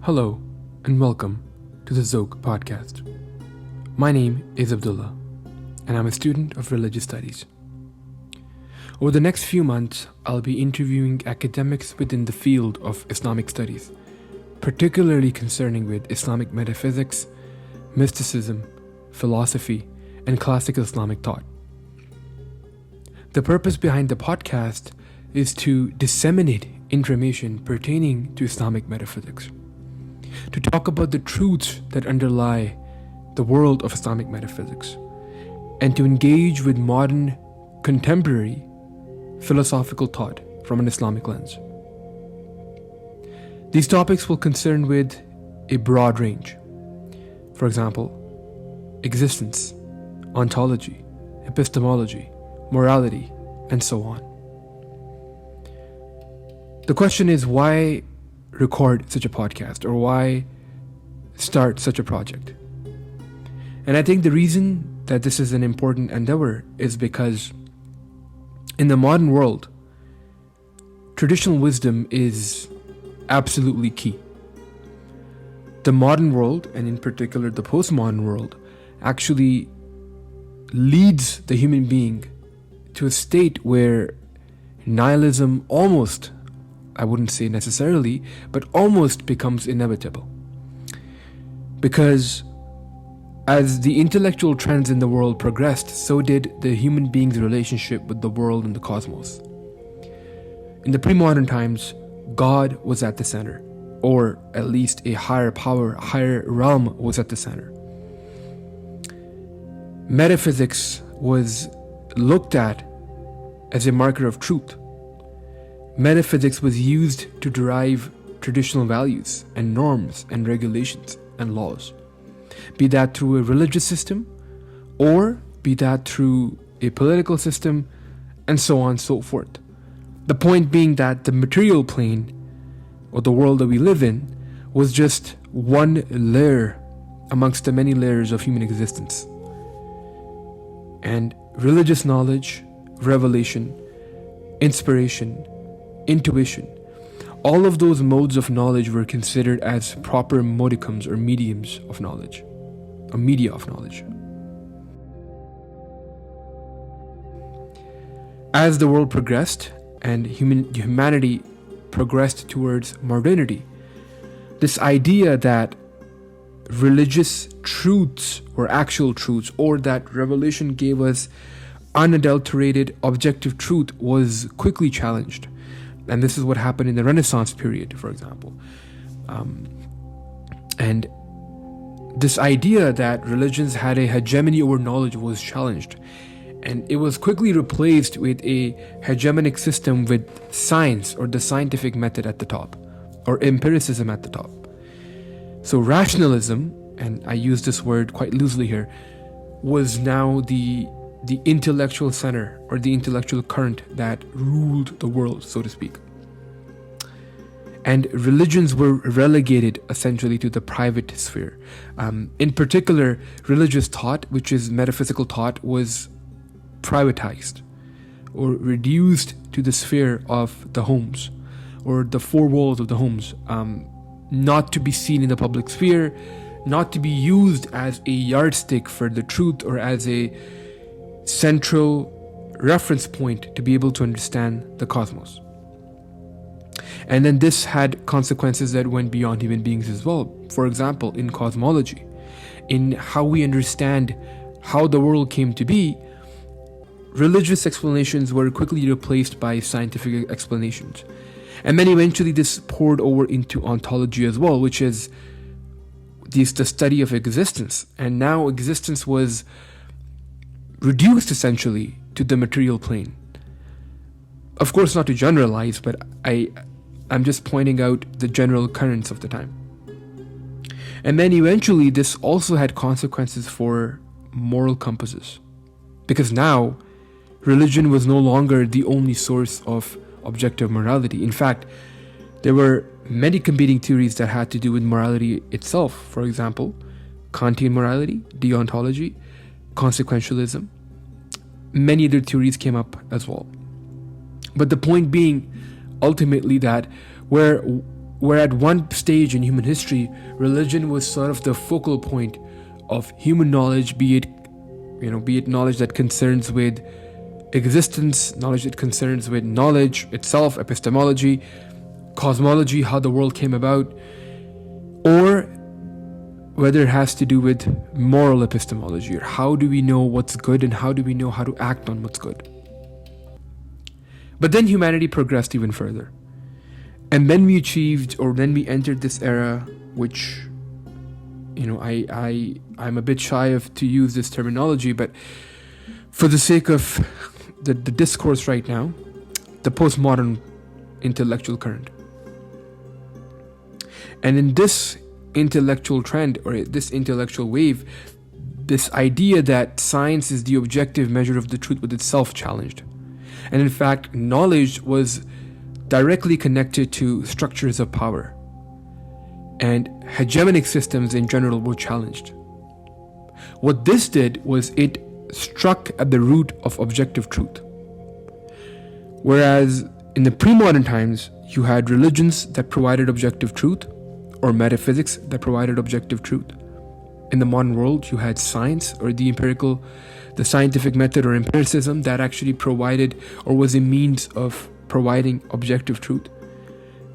Hello, and welcome to the Dhawq podcast. My name is Abdullah, and I'm a student of religious studies. Over the next few months, I'll be interviewing academics within the field of Islamic studies, particularly concerning with Islamic metaphysics, mysticism, philosophy, and classical Islamic thought. The purpose behind the podcast is to disseminate information pertaining to Islamic metaphysics, to talk about the truths that underlie the world of Islamic metaphysics, and to engage with modern, contemporary philosophical thought from an Islamic lens. These topics will concern with a broad range. For example, existence, ontology, epistemology, morality, and so on. The question is, why record such a podcast, or why start such a project? And I think the reason that this is an important endeavor is because in the modern world, traditional wisdom is absolutely key. The modern world, and in particular the postmodern world, actually leads the human being to a state where nihilism almost, I wouldn't say necessarily, but almost becomes inevitable. Because as the intellectual trends in the world progressed, so did the human being's relationship with the world and the cosmos. In the pre-modern times, God was at the center, or at least a higher power, a higher realm was at the center. Metaphysics was looked at as a marker of truth. Metaphysics was used to derive traditional values and norms and regulations and laws, be that through a religious system or be that through a political system, and so on and so forth. The point being that the material plane, or the world that we live in, was just one layer amongst the many layers of human existence. And religious knowledge, revelation, inspiration, intuition, all of those modes of knowledge were considered as proper modicums or mediums of knowledge, or media of knowledge. As the world progressed and humanity progressed towards modernity, this idea that religious truths were actual truths, or that revelation gave us unadulterated objective truth, was quickly challenged. And this is what happened in the Renaissance period, for example. And this idea that religions had a hegemony over knowledge was challenged. And it was quickly replaced with a hegemonic system with science, or the scientific method at the top, or empiricism at the top. So rationalism, and I use this word quite loosely here, was now the intellectual center, or the intellectual current that ruled the world, so to speak. And religions were relegated essentially to the private sphere. In particular, religious thought, which is metaphysical thought, was privatized or reduced to the sphere of the homes, or the four walls of the homes, not to be seen in the public sphere, not to be used as a yardstick for the truth, or as a central reference point to be able to understand the cosmos. And then this had consequences that went beyond human beings as well. For example, in cosmology, in how we understand how the world came to be, religious explanations were quickly replaced by scientific explanations. And then eventually this poured over into ontology as well, which is the study of existence. And now existence was reduced essentially to the material plane. Of course, not to generalize, but I'm just pointing out the general currents of the time. And then eventually this also had consequences for moral compasses, because now religion was no longer the only source of objective morality. In fact, there were many competing theories that had to do with morality itself. For example, Kantian morality, deontology, consequentialism. Many other theories came up as well. But the point being, ultimately, that where where at one stage in human history, religion was sort of the focal point of human knowledge, be it knowledge that concerns with existence, knowledge that concerns with knowledge itself, epistemology, cosmology, how the world came about, or whether it has to do with moral epistemology, or how do we know what's good and how do we know how to act on what's good. But then humanity progressed even further. And then we entered this era, which, I'm a bit shy of to use this terminology, but for the sake of the discourse right now, the postmodern intellectual current. And in this intellectual trend, or this intellectual wave, this idea that science is the objective measure of the truth was itself challenged. And in fact, knowledge was directly connected to structures of power, and hegemonic systems in general were challenged. What this did was it struck at the root of objective truth. Whereas in the pre-modern times, you had religions that provided objective truth, or metaphysics that provided objective truth. In the modern world, you had science, or the scientific method, or empiricism, that actually provided or was a means of providing objective truth.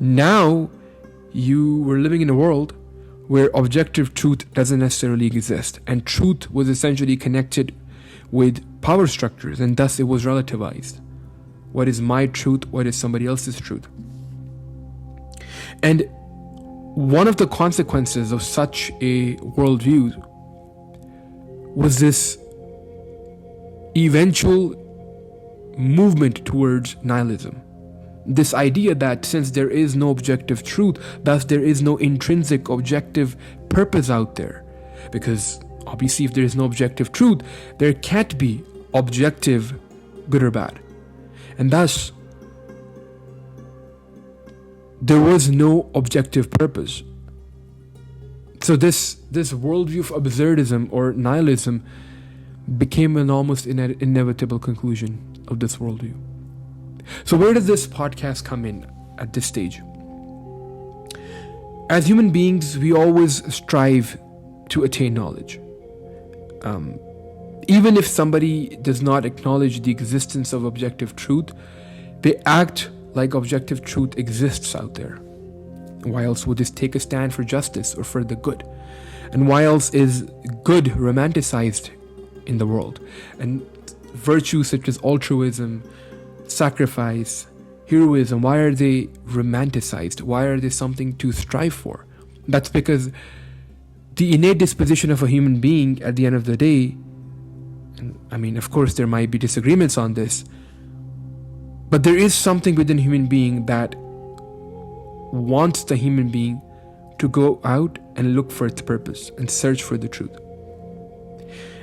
Now, you were living in a world where objective truth doesn't necessarily exist, and truth was essentially connected with power structures, and thus it was relativized. What is my truth? What is somebody else's truth? And one of the consequences of such a worldview was this eventual movement towards nihilism. This idea that since there is no objective truth, thus there is no intrinsic objective purpose out there. Because obviously if there is no objective truth, there can't be objective good or bad. And thus, there was no objective purpose. So this worldview of absurdism or nihilism became an almost inevitable conclusion of this worldview. So where does this podcast come in at this stage? As human beings, we always strive to attain knowledge. Even if somebody does not acknowledge the existence of objective truth, they act like objective truth exists out there. Why else would this take a stand for justice or for the good? And why else is good romanticized in the world? And virtues such as altruism, sacrifice, heroism, why are they romanticized? Why are they something to strive for? That's because the innate disposition of a human being at the end of the day, and I mean, of course, there might be disagreements on this, but there is something within a human being that wants the human being to go out and look for its purpose and search for the truth.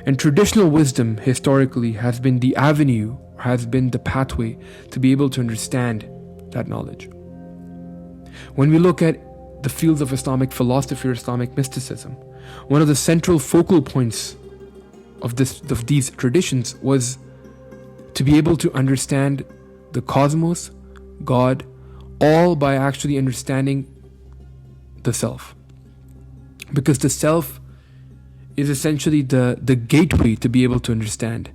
And traditional wisdom historically has been the avenue, has been the pathway to be able to understand that knowledge. When we look at the fields of Islamic philosophy or Islamic mysticism, one of the central focal points of these traditions was to be able to understand the cosmos, God, all by actually understanding the self. Because the self is essentially the gateway to be able to understand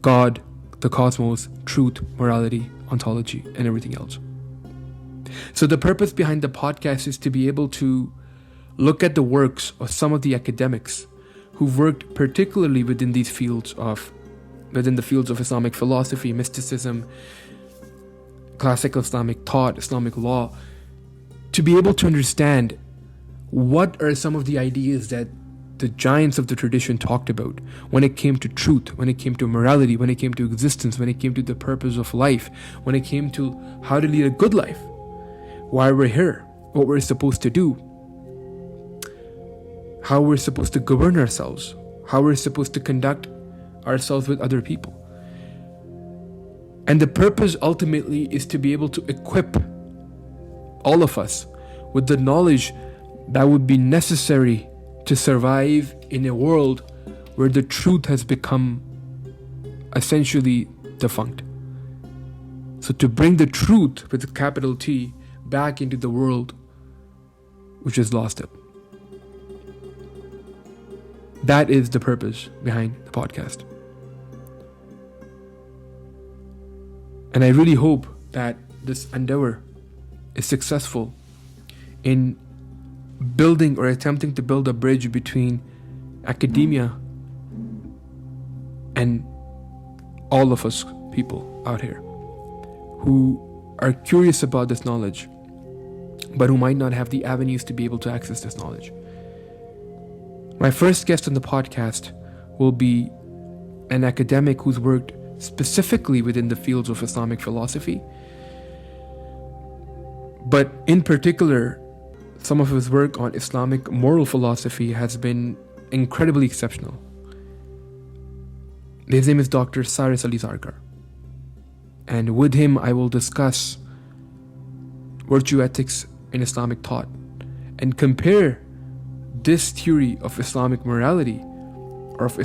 God, the cosmos, truth, morality, ontology, and everything else. So the purpose behind the podcast is to be able to look at the works of some of the academics who've worked particularly within the fields of Islamic philosophy, mysticism, classical Islamic thought, Islamic law, to be able to understand what are some of the ideas that the giants of the tradition talked about when it came to truth, when it came to morality, when it came to existence, when it came to the purpose of life, when it came to how to lead a good life, why we're here, what we're supposed to do, how we're supposed to govern ourselves, how we're supposed to conduct ourselves with other people. And the purpose ultimately is to be able to equip all of us with the knowledge that would be necessary to survive in a world where the truth has become essentially defunct. So to bring the truth with a capital T back into the world which is lost it. That is the purpose behind the podcast. And I really hope that this endeavor is successful in building or attempting to build a bridge between academia and all of us people out here who are curious about this knowledge, but who might not have the avenues to be able to access this knowledge. My first guest on the podcast will be an academic who's worked specifically within the fields of Islamic philosophy, but in particular, some of his work on Islamic moral philosophy has been incredibly exceptional. His name is Dr. Cyrus Ali Zargar. And with him, I will discuss virtue ethics in Islamic thought and compare this theory of Islamic morality or of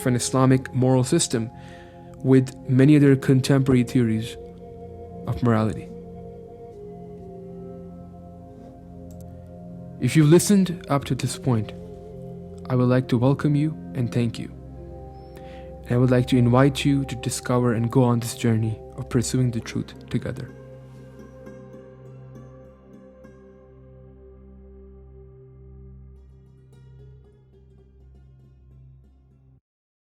an Islamic moral system with many other contemporary theories of morality. If you've listened up to this point, I would like to welcome you and thank you. And I would like to invite you to discover and go on this journey of pursuing the truth together.